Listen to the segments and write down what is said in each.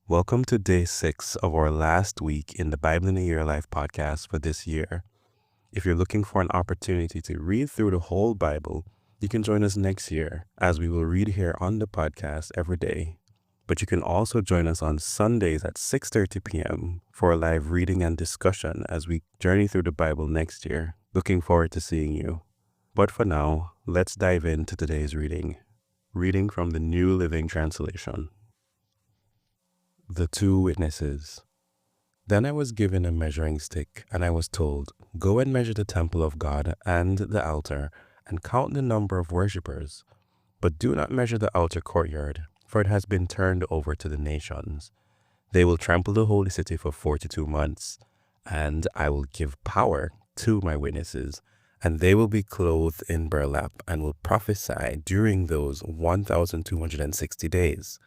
Welcome to day 6 of our last week in the Bible in a Year Life podcast for this year. If you're looking for an opportunity to read through the whole Bible, you can join us next year as we will read here on the podcast every day. But you can also join us on Sundays at 6:30 p.m. for a live reading and discussion as we journey through the Bible next year. Looking forward to seeing you. But for now, let's dive into today's reading. Reading from the New Living Translation. The Two Witnesses. Then I was given a measuring stick, and I was told, "Go and measure the temple of God and the altar, and count the number of worshippers. But do not measure the outer courtyard, for it has been turned over to the nations. They will trample the holy city for 42 months, and I will give power to my witnesses, and they will be clothed in burlap and will prophesy during those 1,260 days.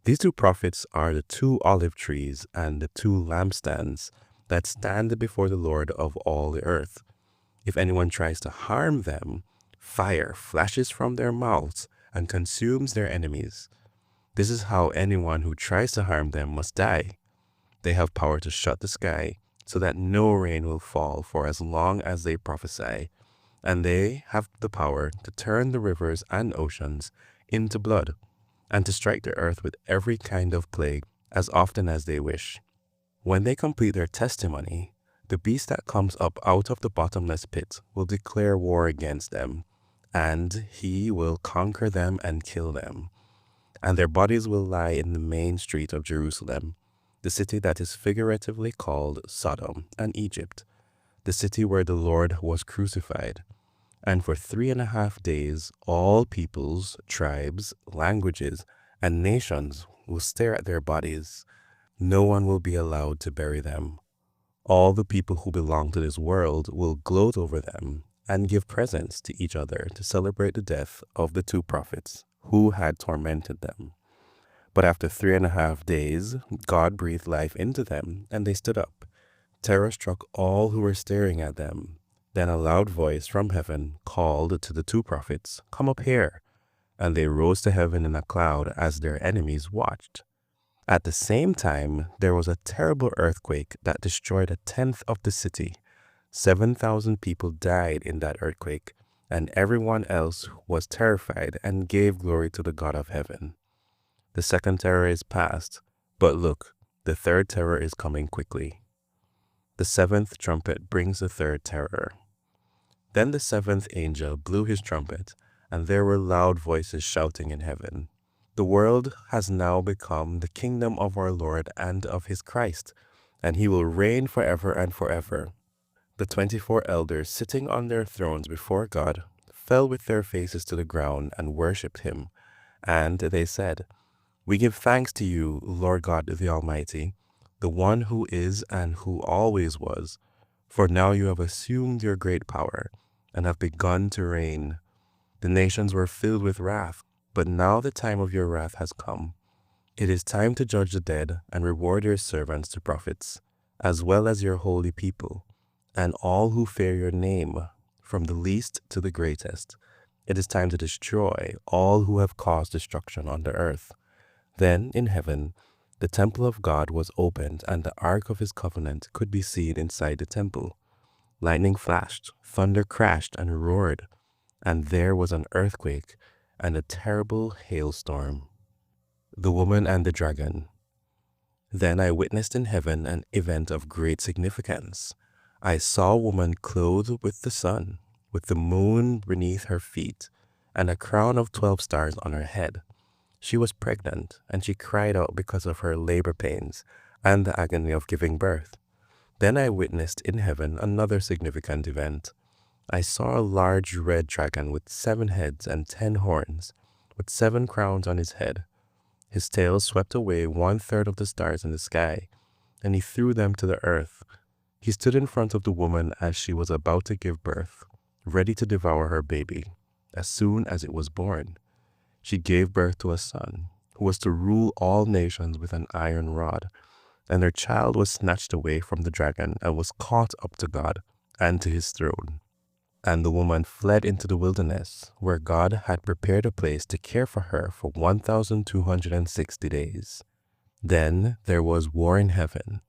These two prophets are the two olive trees and the two lampstands that stand before the Lord of all the earth. If anyone tries to harm them, fire flashes from their mouths and consumes their enemies. This is how anyone who tries to harm them must die. They have power to shut the sky so that no rain will fall for as long as they prophesy, and they have the power to turn the rivers and oceans into blood, and to strike the earth with every kind of plague as often as they wish. When they complete their testimony, the beast that comes up out of the bottomless pit will declare war against them, and he will conquer them and kill them. And their bodies will lie in the main street of Jerusalem, the city that is figuratively called Sodom and Egypt, the city where the Lord was crucified. And for 3.5 days, all peoples, tribes, languages, and nations will stare at their bodies. No one will be allowed to bury them. All the people who belong to this world will gloat over them and give presents to each other to celebrate the death of the two prophets who had tormented them. But after 3.5 days, God breathed life into them, and they stood up. Terror struck all who were staring at them. Then a loud voice from heaven called to the two prophets, "Come up here." And they rose to heaven in a cloud as their enemies watched. At the same time, there was a terrible earthquake that destroyed 1/10 of the city. 7,000 people died in that earthquake, and everyone else was terrified and gave glory to the God of heaven. The second terror is past, but look, the third terror is coming quickly. The seventh trumpet brings the third terror. Then the seventh angel blew his trumpet, and there were loud voices shouting in heaven, "The world has now become the kingdom of our Lord and of his Christ, and he will reign forever and forever." The 24 elders sitting on their thrones before God fell with their faces to the ground and worshipped him. And they said, "We give thanks to you, Lord God the Almighty, the one who is and who always was, for now you have assumed your great power and have begun to reign. The nations were filled with wrath, but now the time of your wrath has come. It is time to judge the dead and reward your servants the prophets, as well as your holy people, and all who fear your name, from the least to the greatest. It is time to destroy all who have caused destruction on the earth." Then in heaven, the temple of God was opened, and the ark of his covenant could be seen inside the temple. Lightning flashed, thunder crashed and roared, and there was an earthquake and a terrible hailstorm. The Woman and the Dragon. Then I witnessed in heaven an event of great significance. I saw a woman clothed with the sun, with the moon beneath her feet, and a crown of 12 stars on her head. She was pregnant, and she cried out because of her labor pains and the agony of giving birth. Then I witnessed in heaven another significant event. I saw a large red dragon with 7 heads and 10 horns, with 7 crowns on his head. His tail swept away 1/3 of the stars in the sky, and he threw them to the earth. He stood in front of the woman as she was about to give birth, ready to devour her baby, as soon as it was born. She gave birth to a son, who was to rule all nations with an iron rod. And her child was snatched away from the dragon and was caught up to God and to his throne. And the woman fled into the wilderness, where God had prepared a place to care for her for 1,260 days. Then there was war in heaven.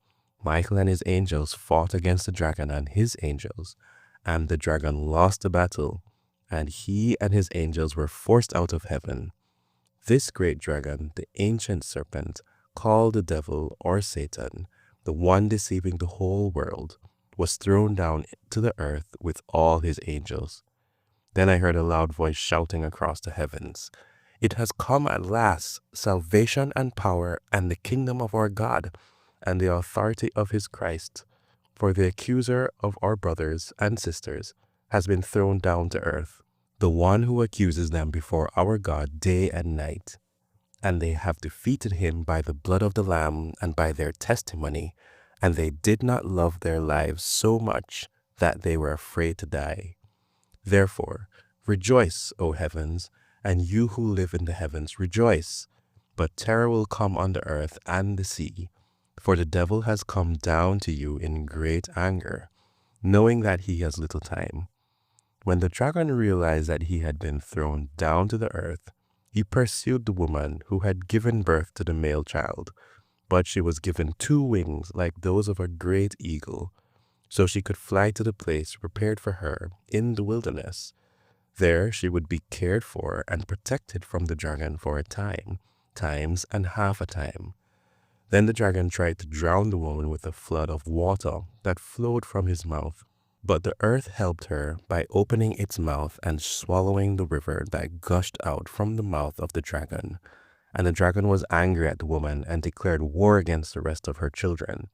Michael and his angels fought against the dragon and his angels, and the dragon lost the battle, and he and his angels were forced out of heaven. This great dragon, the ancient serpent, called the devil or Satan, the one deceiving the whole world, was thrown down to the earth with all his angels. Then I heard a loud voice shouting across the heavens, "It has come at last, salvation and power and the kingdom of our God and the authority of his Christ. For the accuser of our brothers and sisters has been thrown down to earth, the one who accuses them before our God day and night. And they have defeated him by the blood of the Lamb and by their testimony, and they did not love their lives so much that they were afraid to die. Therefore, rejoice, O heavens, and you who live in the heavens, rejoice. But terror will come on the earth and the sea, for the devil has come down to you in great anger, knowing that he has little time." When the dragon realized that he had been thrown down to the earth, he pursued the woman who had given birth to the male child, but she was given 2 wings like those of a great eagle, so she could fly to the place prepared for her in the wilderness. There she would be cared for and protected from the dragon for a time, times and half a time. Then the dragon tried to drown the woman with a flood of water that flowed from his mouth. But the earth helped her by opening its mouth and swallowing the river that gushed out from the mouth of the dragon. And the dragon was angry at the woman and declared war against the rest of her children,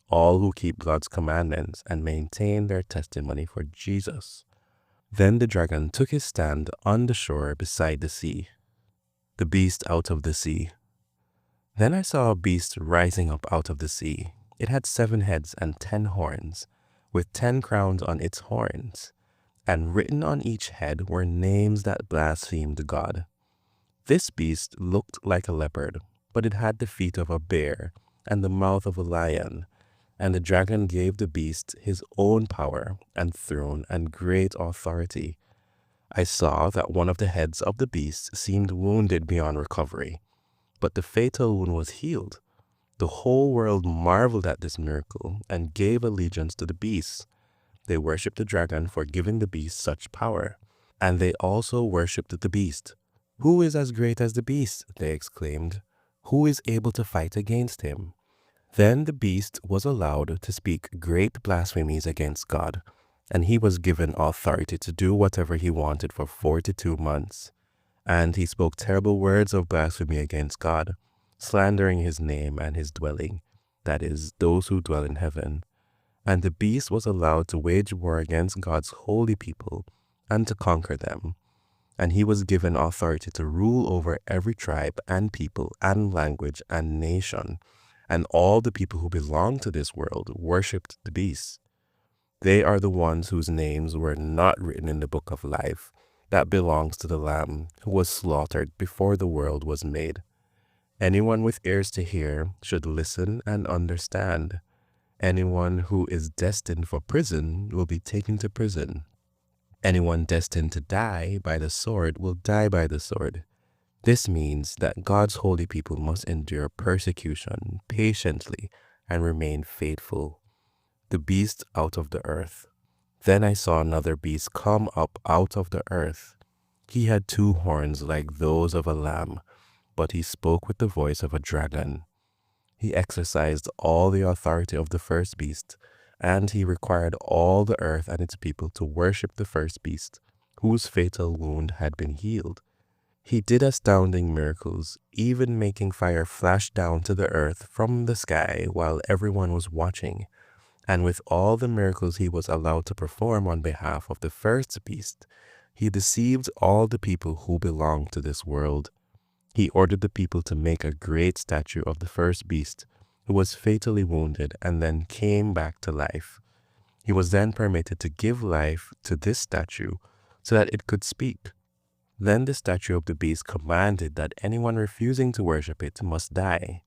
all who keep God's commandments and maintain their testimony for Jesus. Then the dragon took his stand on the shore beside the sea. The beast out of the sea. Then I saw a beast rising up out of the sea. It had 7 heads and 10 horns, with 10 crowns on its horns, and written on each head were names that blasphemed God. This beast looked like a leopard, but it had the feet of a bear and the mouth of a lion. And the dragon gave the beast his own power and throne and great authority. I saw that one of the heads of the beast seemed wounded beyond recovery, but the fatal wound was healed. The whole world marveled at this miracle and gave allegiance to the beast. They worshipped the dragon for giving the beast such power, and they also worshipped the beast. "Who is as great as the beast?" they exclaimed. "Who is able to fight against him?" Then the beast was allowed to speak great blasphemies against God, and he was given authority to do whatever he wanted for 42 months. And he spoke terrible words of blasphemy against God, slandering his name and his dwelling, that is, those who dwell in heaven. And the beast was allowed to wage war against God's holy people and to conquer them. And he was given authority to rule over every tribe and people and language and nation. And all the people who belong to this world worshipped the beast. They are the ones whose names were not written in the book of life that belongs to the Lamb who was slaughtered before the world was made. Anyone with ears to hear should listen and understand. Anyone who is destined for prison will be taken to prison. Anyone destined to die by the sword will die by the sword. This means that God's holy people must endure persecution patiently and remain faithful. The beast out of the earth. Then I saw another beast come up out of the earth. He had 2 horns like those of a lamb, but he spoke with the voice of a dragon. He exercised all the authority of the first beast, and he required all the earth and its people to worship the first beast, whose fatal wound had been healed. He did astounding miracles, even making fire flash down to the earth from the sky while everyone was watching. And with all the miracles he was allowed to perform on behalf of the first beast, he deceived all the people who belonged to this world. He ordered the people to make a great statue of the first beast, who was fatally wounded and then came back to life. He was then permitted to give life to this statue so that it could speak. Then the statue of the beast commanded that anyone refusing to worship it must die.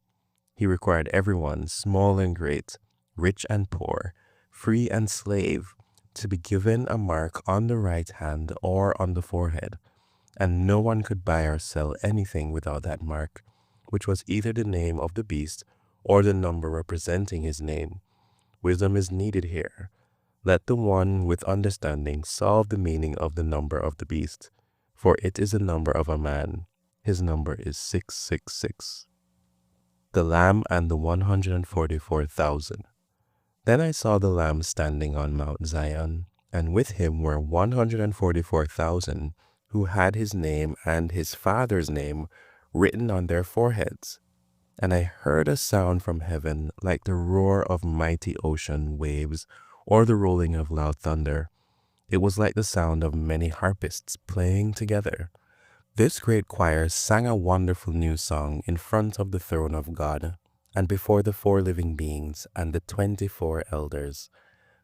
He required everyone, small and great, rich and poor, free and slave, to be given a mark on the right hand or on the forehead, and no one could buy or sell anything without that mark, which was either the name of the beast or the number representing his name. Wisdom is needed here. Let the one with understanding solve the meaning of the number of the beast, for it is the number of a man. His number is 666. The Lamb and the 144,000. Then I saw the Lamb standing on Mount Zion, and with him were 144,000 who had his name and his father's name written on their foreheads. And I heard a sound from heaven like the roar of mighty ocean waves or the rolling of loud thunder. It was like the sound of many harpists playing together. This great choir sang a wonderful new song in front of the throne of God and before the 4 living beings and the 24 elders.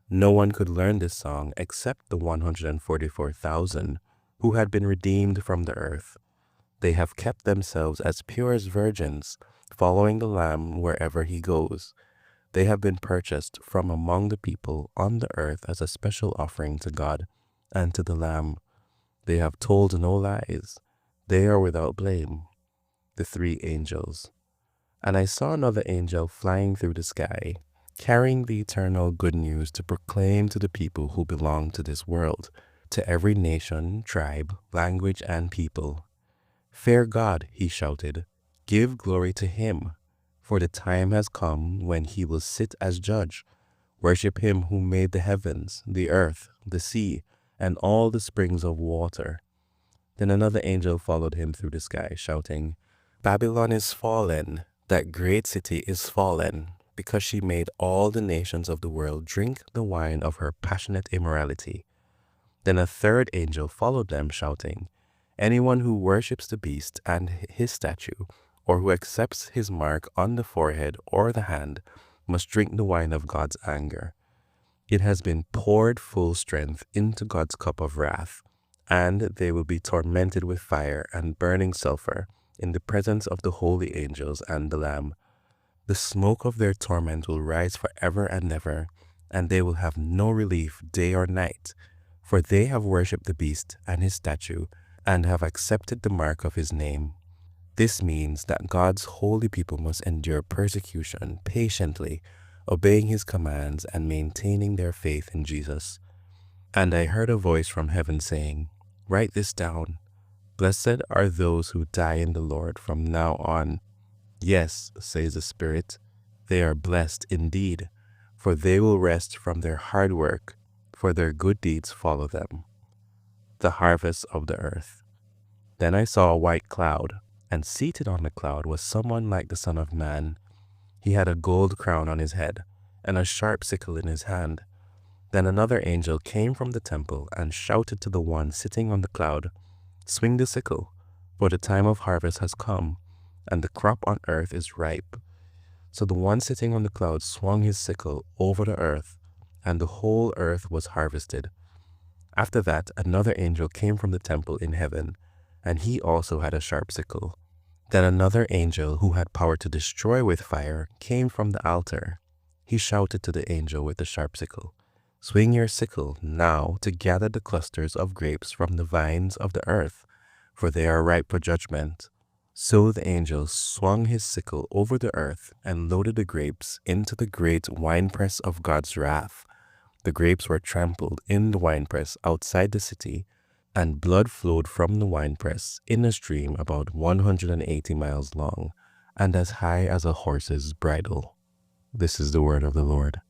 No one could learn this song except the 144,000 who had been redeemed from the earth. They have kept themselves as pure as virgins, following the Lamb wherever he goes. They have been purchased from among the people on the earth as a special offering to God and to the Lamb. They have told no lies. They are without blame. The 3 angels. And I saw another angel flying through the sky, carrying the eternal good news to proclaim to the people who belong to this world, to every nation, tribe, language, and people. Fear God, he shouted. Give glory to him, for the time has come when he will sit as judge. Worship him who made the heavens, the earth, the sea, and all the springs of water. Then another angel followed him through the sky, shouting, Babylon is fallen, that great city is fallen, because she made all the nations of the world drink the wine of her passionate immorality. Then a third angel followed them, shouting, Anyone who worships the beast and his statue, or who accepts his mark on the forehead or the hand, must drink the wine of God's anger. It has been poured full strength into God's cup of wrath, and they will be tormented with fire and burning sulfur in the presence of the holy angels and the Lamb. The smoke of their torment will rise forever and ever, and they will have no relief day or night, for they have worshipped the beast and his statue, and have accepted the mark of his name. This means that God's holy people must endure persecution patiently, obeying his commands and maintaining their faith in Jesus. And I heard a voice from heaven saying, Write this down. Blessed are those who die in the Lord from now on. Yes, says the Spirit, they are blessed indeed, for they will rest from their hard work, for their good deeds follow them. The harvest of the earth. Then I saw a white cloud, and seated on the cloud was someone like the Son of Man. He had a gold crown on his head, and a sharp sickle in his hand. Then another angel came from the temple and shouted to the one sitting on the cloud, Swing the sickle, for the time of harvest has come, and the crop on earth is ripe. So the one sitting on the cloud swung his sickle over the earth, and the whole earth was harvested. After that, another angel came from the temple in heaven, and he also had a sharp sickle. Then another angel who had power to destroy with fire came from the altar. He shouted to the angel with the sharp sickle, Swing your sickle now to gather the clusters of grapes from the vines of the earth, for they are ripe for judgment. So the angel swung his sickle over the earth and loaded the grapes into the great winepress of God's wrath. The grapes were trampled in the winepress outside the city, and blood flowed from the winepress in a stream about 180 miles long and as high as a horse's bridle. This is the word of the Lord.